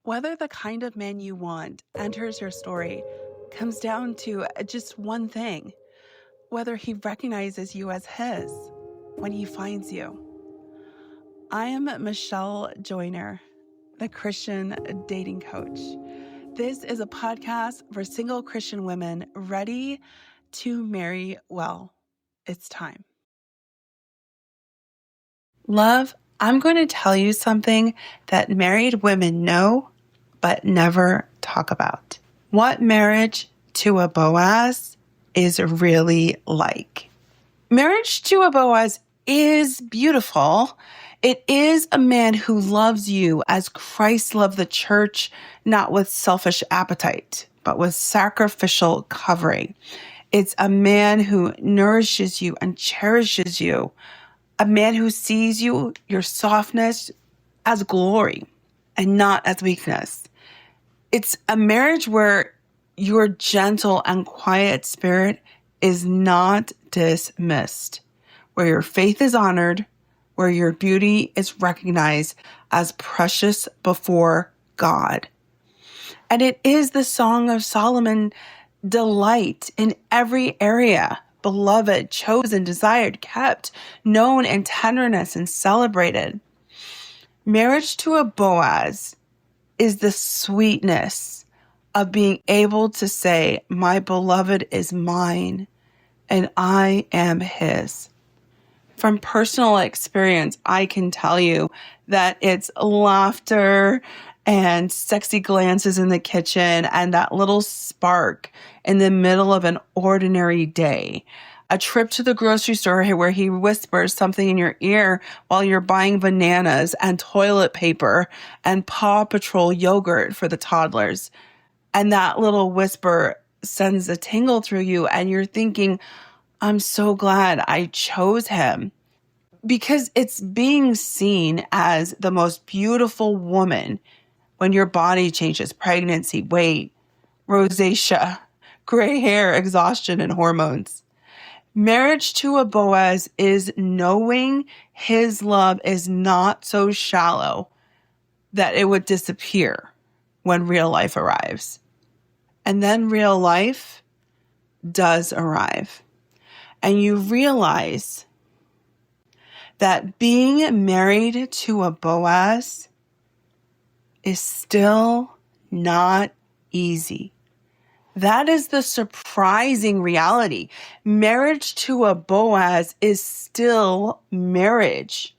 Whether the kind of man you want enters your story comes down to just one thing: whether he recognizes you as his when he finds you. I am Michelle Joyner, the Christian dating coach. This is a podcast for single Christian women ready to marry well. It's time. Love, I'm going to tell you something that married women know but never talk about. What marriage to a Boaz is really like. Marriage to a Boaz is beautiful. It is a man who loves you as Christ loved the church, not with selfish appetite, but with sacrificial covering. It's a man who nourishes you and cherishes you, a man who sees you, your softness, as glory and not as weakness. It's a marriage where your gentle and quiet spirit is not dismissed, where your faith is honored, where your beauty is recognized as precious before God. And it is the Song of Solomon delight in every area: beloved, chosen, desired, kept, known in tenderness and celebrated. Marriage to a Boaz is the sweetness of being able to say, my beloved is mine and I am his. From personal experience, I can tell you that it's laughter and sexy glances in the kitchen and that little spark in the middle of an ordinary day. A trip to the grocery store where he whispers something in your ear while you're buying bananas and toilet paper and Paw Patrol yogurt for the toddlers. And that little whisper sends a tingle through you and you're thinking, I'm so glad I chose him. Because it's being seen as the most beautiful woman when your body changes: pregnancy, weight, rosacea, gray hair, exhaustion, and hormones. Marriage to a Boaz is knowing his love is not so shallow that it would disappear when real life arrives. And then real life does arrive. And you realize that being married to a Boaz is still not easy. That is the surprising reality. Marriage to a Boaz is still marriage.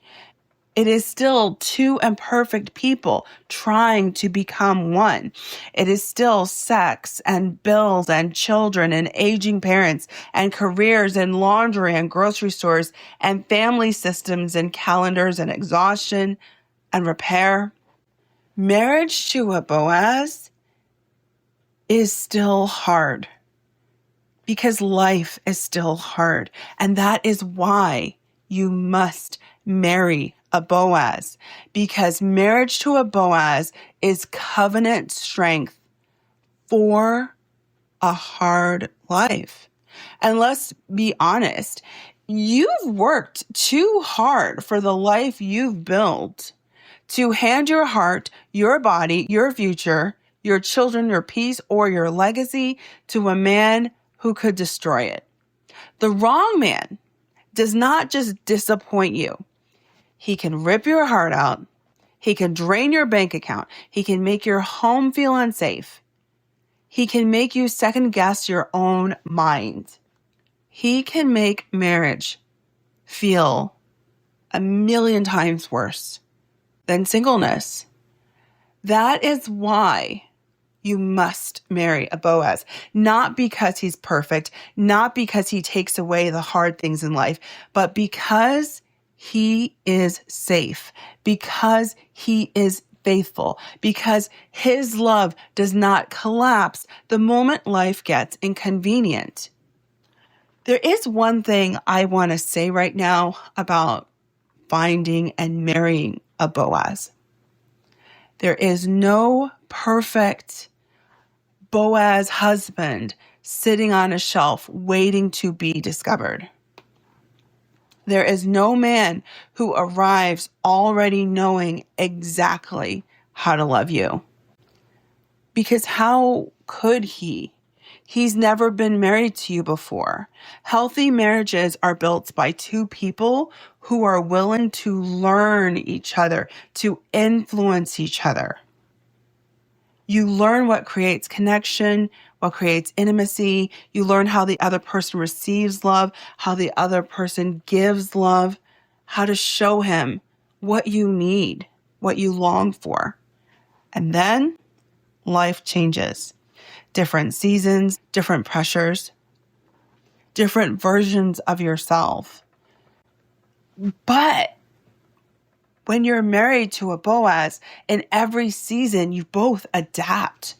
It is still two imperfect people trying to become one. It is still sex and bills and children and aging parents and careers and laundry and grocery stores and family systems and calendars and exhaustion and repair. Marriage to a Boaz is still hard because life is still hard. And that is why you must marry a Boaz, because marriage to a Boaz is covenant strength for a hard life. And let's be honest, you've worked too hard for the life you've built to hand your heart, your body, your future, your children, your peace, or your legacy to a man who could destroy it. The wrong man does not just disappoint you. He can rip your heart out. He can drain your bank account. He can make your home feel unsafe. He can make you second guess your own mind. He can make marriage feel 1,000,000 times worse than singleness. That is why you must marry a Boaz, not because he's perfect, not because he takes away the hard things in life, but because he is safe, because he is faithful, because his love does not collapse the moment life gets inconvenient. There is one thing I want to say right now about finding and marrying a Boaz. There is no perfect Boaz husband sitting on a shelf waiting to be discovered. There is no man who arrives already knowing exactly how to love you. Because how could he? He's never been married to you before. Healthy marriages are built by two people who are willing to learn each other, to influence each other. You learn what creates connection, what creates intimacy. You learn how the other person receives love, how the other person gives love, how to show him what you need, what you long for. And then life changes. Different seasons, different pressures, different versions of yourself. But when you're married to a Boaz, in every season, you both adapt.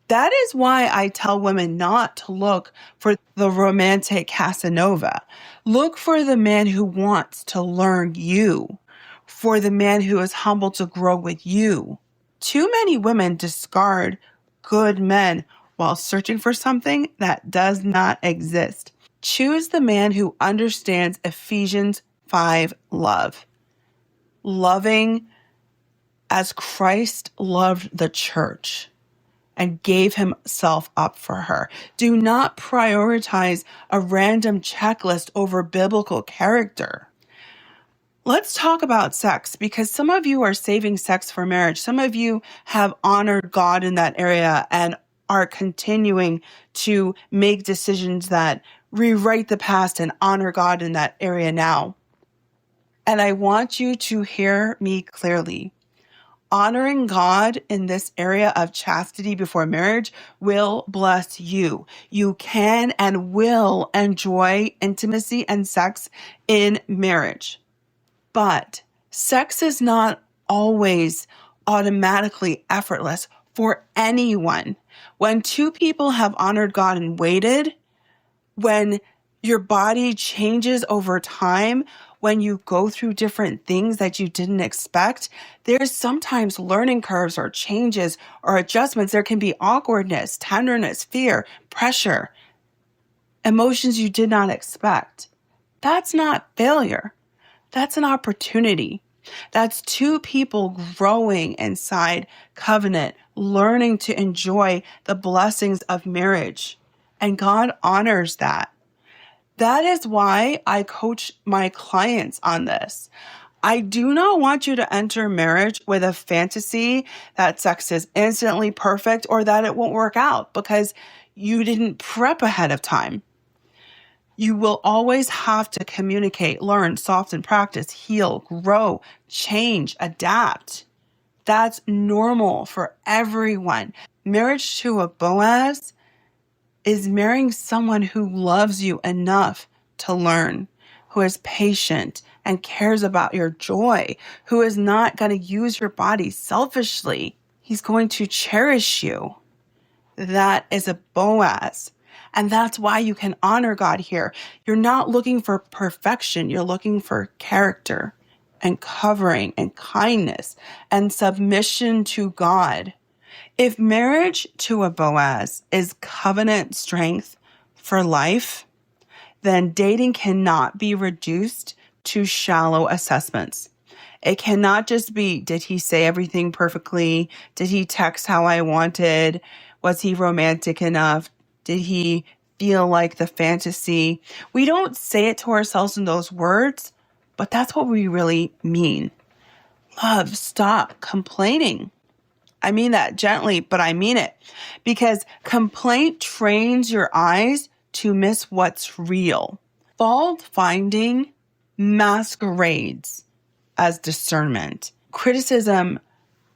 That is why I tell women not to look for the romantic Casanova. Look for the man who wants to learn you, for the man who is humble to grow with you. Too many women discard good men while searching for something that does not exist. Choose the man who understands Ephesians 5 love. Loving as Christ loved the church and gave himself up for her. Do not prioritize a random checklist over biblical character. Let's talk about sex, because some of you are saving sex for marriage. Some of you have honored God in that area and are continuing to make decisions that rewrite the past and honor God in that area now. And I want you to hear me clearly. Honoring God in this area of chastity before marriage will bless you. You can and will enjoy intimacy and sex in marriage. But sex is not always automatically effortless for anyone. When two people have honored God and waited, when your body changes over time, when you go through different things that you didn't expect, there's sometimes learning curves or changes or adjustments. There can be awkwardness, tenderness, fear, pressure, emotions you did not expect. That's not failure. That's an opportunity. That's two people growing inside covenant, learning to enjoy the blessings of marriage. And God honors that. That is why I coach my clients on this. I do not want you to enter marriage with a fantasy that sex is instantly perfect or that it won't work out because you didn't prep ahead of time. You will always have to communicate, learn, soften, practice, heal, grow, change, adapt. That's normal for everyone. Marriage to a Boaz is marrying someone who loves you enough to learn, who is patient and cares about your joy, who is not going to use your body selfishly. He's going to cherish you. That is a Boaz. And that's why you can honor God here. You're not looking for perfection. You're looking for character and covering and kindness and submission to God. If marriage to a Boaz is covenant strength for life, then dating cannot be reduced to shallow assessments. It cannot just be, did he say everything perfectly? Did he text how I wanted? Was he romantic enough? Did he feel like the fantasy? We don't say it to ourselves in those words, but that's what we really mean. Love, stop complaining. I mean that gently, but I mean it. Because complaint trains your eyes to miss what's real. Fault finding masquerades as discernment. Criticism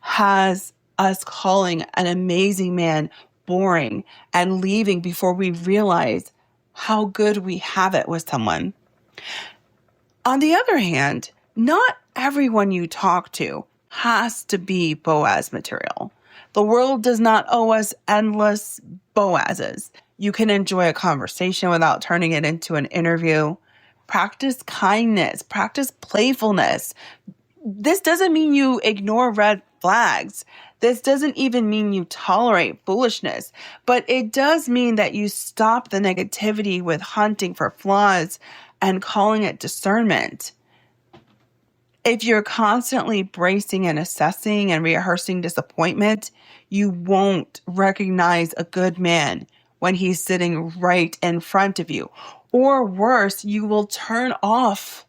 has us calling an amazing man boring and leaving before we realize how good we have it with someone. On the other hand, not everyone you talk to has to be Boaz material. The world does not owe us endless Boazes. You can enjoy a conversation without turning it into an interview. Practice kindness, practice playfulness. This doesn't mean you ignore red flags. This doesn't even mean you tolerate foolishness, but it does mean that you stop the negativity with hunting for flaws and calling it discernment. If you're constantly bracing and assessing and rehearsing disappointment, you won't recognize a good man when he's sitting right in front of you. Or worse, you will turn off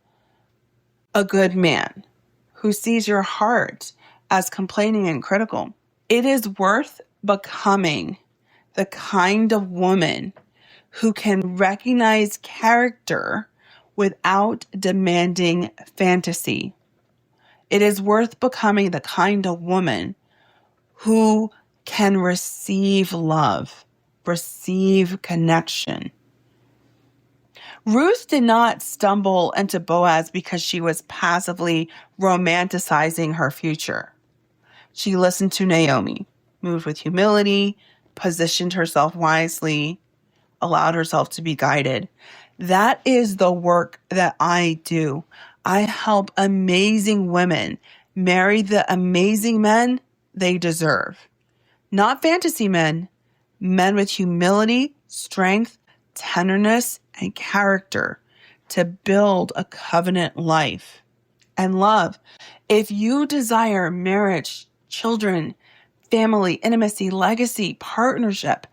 a good man who sees your heart as complaining and critical. It is worth becoming the kind of woman who can recognize character without demanding fantasy. It is worth becoming the kind of woman who can receive love, receive connection. Ruth did not stumble into Boaz because she was passively romanticizing her future. She listened to Naomi, moved with humility, positioned herself wisely, allowed herself to be guided. That is the work that I do. I help amazing women marry the amazing men they deserve. Not fantasy men, men with humility, strength, tenderness, and character to build a covenant life and love. If you desire marriage, children, family, intimacy, legacy, partnership,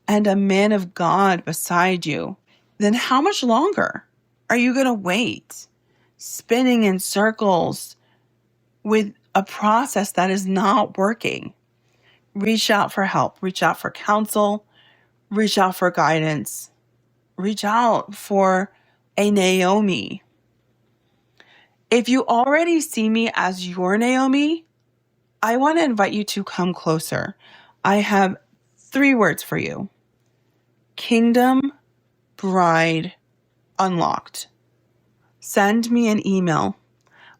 and a man of God beside you, then how much longer are you going to wait, spinning in circles with a process that is not working? Reach out for help, reach out for counsel, reach out for guidance, reach out for a Naomi. If you already see me as your Naomi, I want to invite you to come closer. I have 3 words for you. Kingdom Bride Unlocked. Send me an email.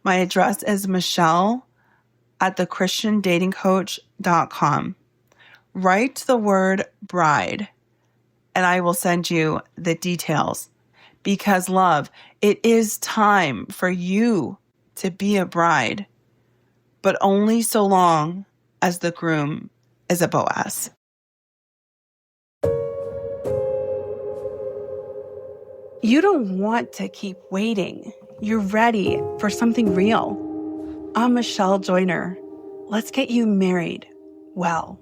My address is michelle@thechristiandatingcoach.com. Write the word bride, and I will send you the details. Because, love, it is time for you to be a bride, but only so long as the groom is a Boaz. You don't want to keep waiting. You're ready for something real. I'm Michelle Joyner. Let's get you married well.